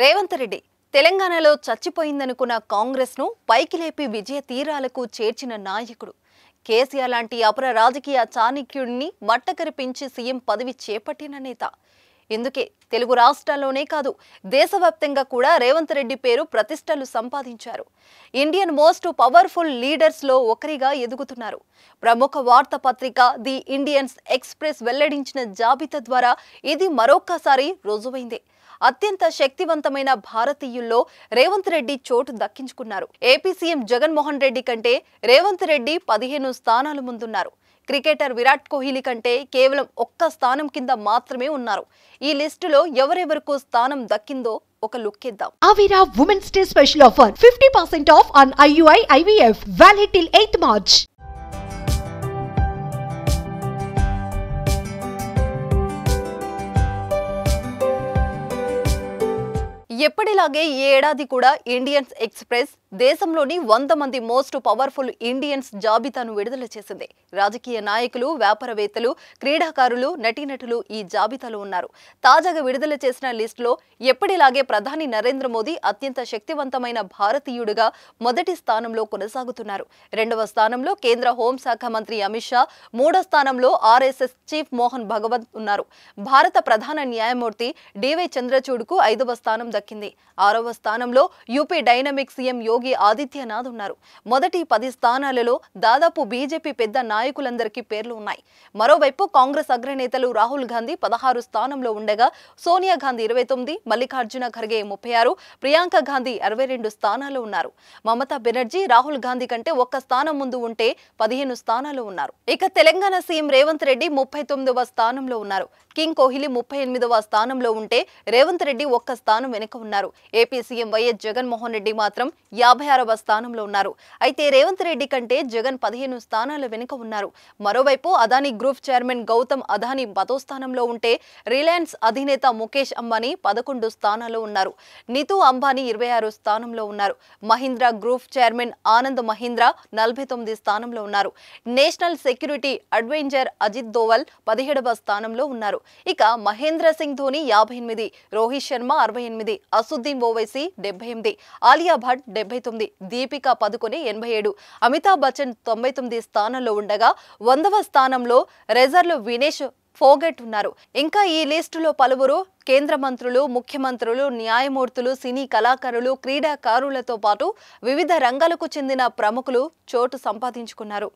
రేవంత్ రెడ్డి తెలంగాణలో చచ్చిపోయిందనుకున్న కాంగ్రెస్ ను పైకి లేపి విజయ తీరాలకు చేర్చిన నాయకుడు. కేసీఆర్ లాంటి అపర రాజకీయ చాణక్యుడిని మట్టకరిపించి సీఎం పదవి చేపట్టిన నేత. ఇందుకే తెలుగు రాష్ట్రాల్లోనే కాదు దేశవ్యాప్తంగా కూడా రేవంత్ రెడ్డి పేరు ప్రతిష్టలు సంపాదించారు. ఇండియన్ మోస్ట్ పవర్ఫుల్ లీడర్స్ లో ఒకరిగా ఎదుగుతున్నారు. ప్రముఖ వార్తాపత్రిక ది ఇండియన్స్ ఎక్స్ప్రెస్ వెల్లడించిన జాబితా ద్వారా ఇది మరొక్కసారి రుజువైంది. అత్యంత శక్తివంతమైన భారతీయుల్లో రేవంత్ రెడ్డి చోటు దక్కించుకున్నారు. ఏపీ సీఎం జగన్మోహన్ రెడ్డి కంటే రేవంత్ రెడ్డి 15 స్థానాలు ముందున్నారు. క్రికెటర్ విరాట్ కోహ్లీ కంటే కేవలం ఒక్క స్థానం కింద మాత్రమే ఉన్నారు. ఈ లిస్టులో ఎవరెవరకు స్థానం దక్కిందో ఒక లుక్ ఇద్దాం. Avira Women's Day special offer 50% off on IUI IVF valid till 8th March. ఎప్పటిలాగే ఈ ఏడాది కూడా ఇండియన్స్ ఎక్స్ప్రెస్ దేశంలోని 100 మంది మోస్ట్ పవర్ఫుల్ ఇండియన్స్ జాబితాను విడుదల చేసింది. రాజకీయ నాయకులు, వ్యాపారవేత్తలు, క్రీడాకారులు, నటీనటులు ఈ జాబితాలో ఉన్నారు. తాజాగా విడుదల చేసిన లిస్టులో ఎప్పటిలాగే ప్రధాని నరేంద్ర మోదీ అత్యంత శక్తివంతమైన భారతీయుడిగా మొదటి స్థానంలో కొనసాగుతున్నారు. రెండవ స్థానంలో కేంద్ర హోంశాఖ మంత్రి అమిత్ షా, మూడో స్థానంలో ఆర్ఎస్ఎస్ చీఫ్ మోహన్ భగవత్ ఉన్నారు. భారత ప్రధాన న్యాయమూర్తి డివై చంద్రచూడ్కు 5వ స్థానం దక్కింది. 6వ స్థానంలో UP dynamic CM Yogi Adityanath ఉన్నారు. మొదటి 10 స్థానాలలో దాదాపు బీజేపీ పెద్ద నాయకులందరికీ పేర్లు ఉన్నాయి. మరోవైపు కాంగ్రెస్ అగ్రనేతలు రాహుల్ గాంధీ 16 స్థానంలో ఉండగా సోనియా గాంధీ 29, మల్లికార్జున ఖర్గే 36, ప్రియాంక గాంధీ 62 స్థానాల్లో ఉన్నారు. మమతా బెనర్జీ రాహుల్ గాంధీ కంటే ఒక్క స్థానం ముందు ఉంటే 15 స్థానాల్లో ఉన్నారు. ఇక తెలంగాణ సీఎం రేవంత్ రెడ్డి 39వ స్థానంలో ఉన్నారు. కింగ్ కోహ్లీ 38వ స్థానంలో ఉంటే రేవంత్ రెడ్డి ఒక్క స్థానం వెనుక ఉన్నారు. AP CM YS Jaganmohan Reddy మాత్రం 56వ స్థానంలో ఉన్నారు. అయితే రేవంత్ రెడ్డి కంటే జగన్ 15 స్థానాల వెనుక ఉన్నారు. మరోవైపు అదానీ గ్రూప్ చైర్మన్ గౌతమ్ అదానీ 10వ స్థానంలో ఉంటే రిలయన్స్ అధినేత ముఖేష్ అంబానీ 11 స్థానాల్లో ఉన్నారు. నితు అంబానీ 26 స్థానంలో ఉన్నారు. మహీంద్రా గ్రూప్ చైర్మన్ ఆనంద్ మహీంద్రా 49 స్థానంలో ఉన్నారు. National security adviser Ajit Doval 17వ స్థానంలో ఉన్నారు. ఇక మహేంద్ర సింగ్ ధోని 58, రోహిత్ శర్మ 68, అసుద్దీన్ ఓవైసీ 78, ఆలియా భట్ 79, దీపికా పదుకొనే 87, అమితాబ్ బచ్చన్ 99 స్థానంలో ఉండగా 100వ స్థానంలో రిజర్వ్ వినేష్ ఫోగట్ ఉన్నారు. ఇంకా ఈ లిస్టులో పలువురు కేంద్ర మంత్రులు, ముఖ్యమంత్రులు, న్యాయమూర్తులు, సినీ కళాకారులు, క్రీడాకారులతో పాటు వివిధ రంగాలకు చెందిన ప్రముఖులు చోటు సంపాదించుకున్నారు.